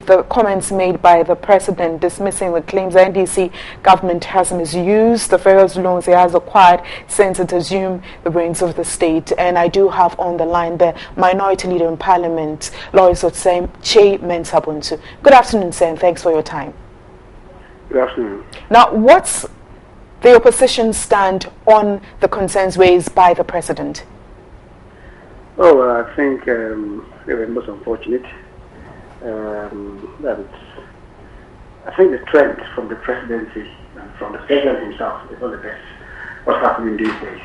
the comments made by the president dismissing the claims the NDC government has misused the various loans it has acquired since it assumed the reins of the state. And I do have on the line the Minority Leader in Parliament, Lawrence Che Mensabuntu. Good afternoon, sir, and thanks for your time. Good afternoon. Now, what's the opposition stand on the concerns raised by the president? Oh, I think they were most unfortunate. That I think the trend from the presidency and from the president himself is not the best. What's happening these days?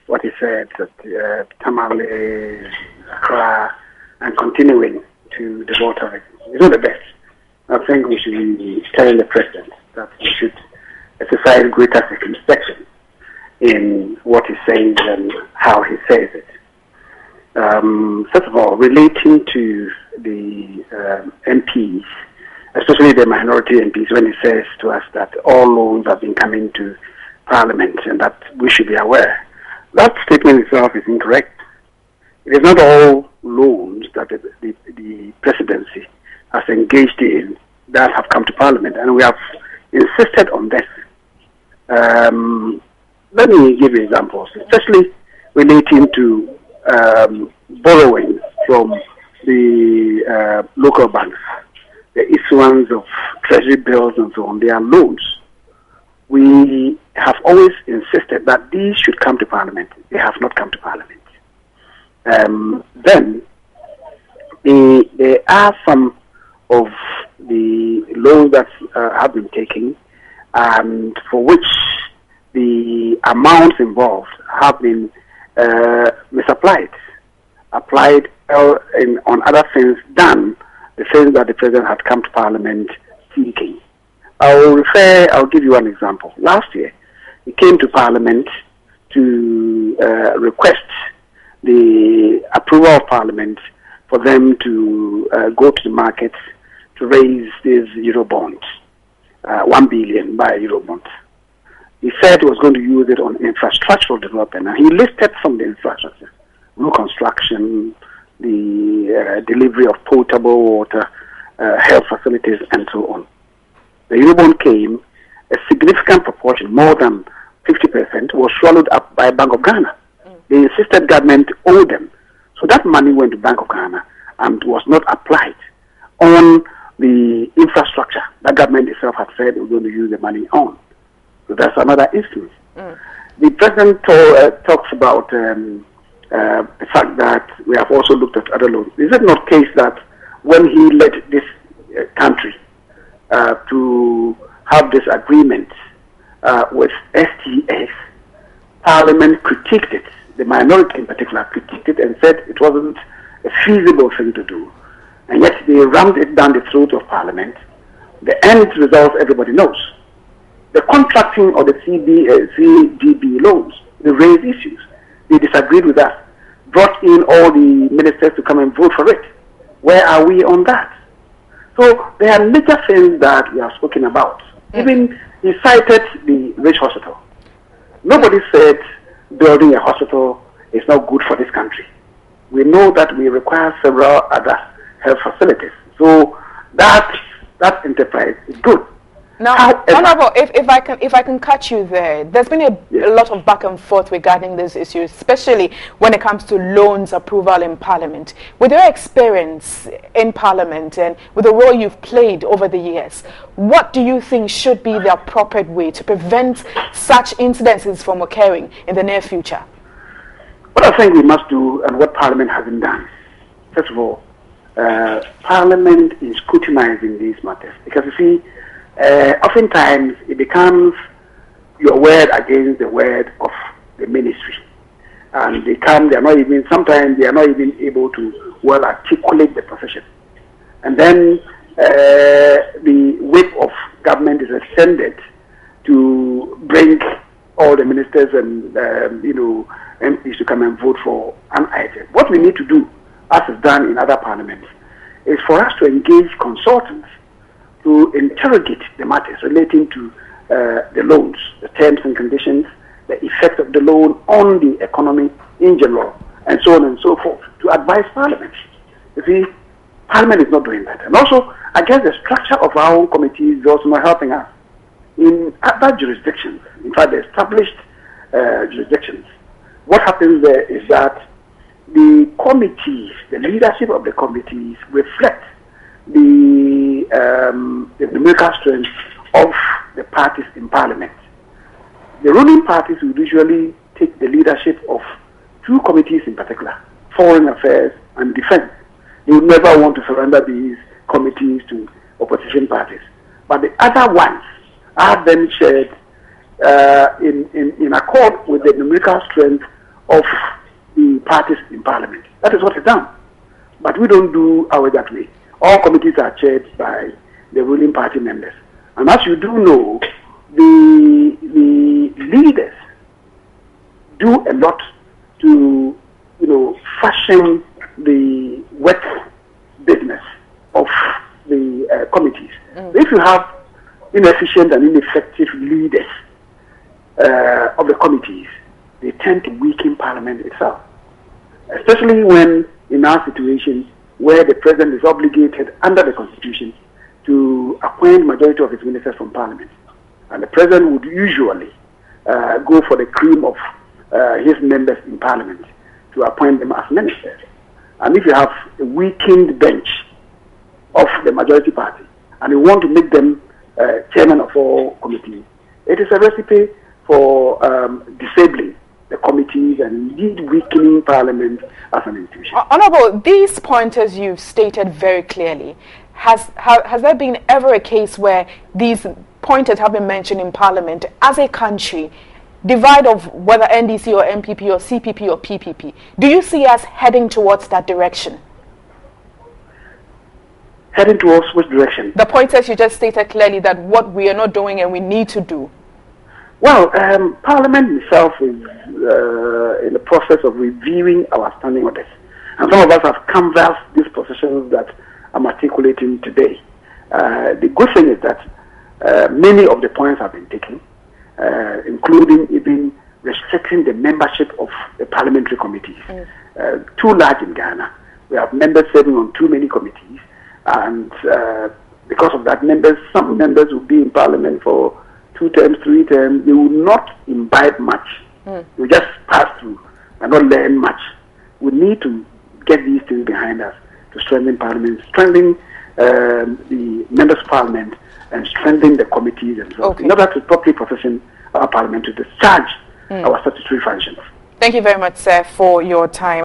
What he said that Tamale, Accra, and continuing to the water is not the best. I think we should be telling the president that he should exercise greater circumspection in what he says and how he says it. First of all, relating to the MPs, especially the minority MPs, when he says to us that all loans have been coming to Parliament and that we should be aware, that statement itself is incorrect. It is not all loans that the presidency has engaged in that have come to Parliament, and we have insisted on this. Let me give you examples, especially relating to borrowing from the local banks, the issuance of treasury bills and so on. They are loans. We have always insisted that these should come to Parliament. They have not come to Parliament. Then there are some of the loans that have been taken and for which the amounts involved have been misapplied, applied on other things than the things that the president had come to Parliament seeking. I'll give you one example. Last year, he came to Parliament to request the approval of Parliament for them to go to the market to raise these Euro bonds, 1 billion by Euro bonds. He said he was going to use it on infrastructural development, and he listed some of the infrastructure: road construction, the delivery of potable water, health facilities, and so on. The Eurobond came, a significant proportion, more than 50%, was swallowed up by Bank of Ghana. They insisted government owed them. So that money went to Bank of Ghana and was not applied on the infrastructure that government itself had said it was going to use the money on. So that's another instance. The president talks about the fact that we have also looked at other loans. Is it not case that when he led this country to have this agreement with STS, Parliament critiqued it, the minority in particular critiqued it and said it wasn't a feasible thing to do. And yet they rammed it down the throat of Parliament. The end result everybody knows. The contracting of the CDB loans, they raised issues. They disagreed with us, brought in all the ministers to come and vote for it. Where are we on that? So there are major things that we have spoken about. Even he cited the Rich Hospital. Nobody said building a hospital is not good for this country. We know that we require several other health facilities. So that enterprise is good. Now, Honorable, if I can cut you there, there's been a lot of back and forth regarding this issue, especially when it comes to loans approval in Parliament. With your experience in Parliament and with the role you've played over the years, what do you think should be the appropriate way to prevent such incidences from occurring in the near future? What I think we must do, and what Parliament hasn't done, first of all, Parliament is scrutinizing these matters. Because you see, oftentimes it becomes your word against the word of the ministry. And sometimes they are not even able to well articulate the position. And then the whip of government is extended to bring all the ministers and MPs to come and vote for an item. What we need to do, as is done in other parliaments, is for us to engage consultants to interrogate the matters relating to the loans, the terms and conditions, the effect of the loan on the economy in general, and so on and so forth, to advise Parliament. You see, Parliament is not doing that. And also, I guess the structure of our own committees is also not helping us. In other jurisdictions, in fact, the established jurisdictions, what happens there is that the committees, the leadership of the committees reflect the numerical strength of the parties in Parliament. The ruling parties would usually take the leadership of two committees in particular, Foreign Affairs and Defense. They would never want to surrender these committees to opposition parties. But the other ones are then shared in accord with the numerical strength of the parties in Parliament. That is what is done. But we don't do our that way. All committees are chaired by the ruling party members. And as you do know, the leaders do a lot to, fashion the work business of the committees. If you have inefficient and ineffective leaders of the committees, they tend to weaken Parliament itself. Especially when, in our situation, where the President is obligated under the Constitution to appoint majority of his ministers from Parliament. And the President would usually go for the cream of his members in Parliament to appoint them as ministers. And if you have a weakened bench of the majority party, and you want to make them chairman of all committees, it is a recipe for disabling the committees and indeed weakening Parliament as an institution. Honourable, these pointers you've stated very clearly, has there been ever a case where these pointers have been mentioned in Parliament as a country, divide of whether NDC or MPP or CPP or PPP? Do you see us heading towards that direction? Heading towards which direction? The pointers you just stated clearly that what we are not doing and we need to do. Well, Parliament itself is in the process of reviewing our standing orders. And some of us have canvassed these positions that I'm articulating today. The good thing is that many of the points have been taken, including even restricting the membership of the parliamentary committees. Too large in Ghana. We have members serving on too many committees, and because of that, some members will be in Parliament for 2 terms, 3 terms. They will not imbibe much. They will just pass through and not learn much. We need to get these things behind us to strengthen Parliament, strengthen the members of Parliament, and strengthen the committees and so on, in order to properly position our Parliament to discharge our statutory functions. Thank you very much, sir, for your time.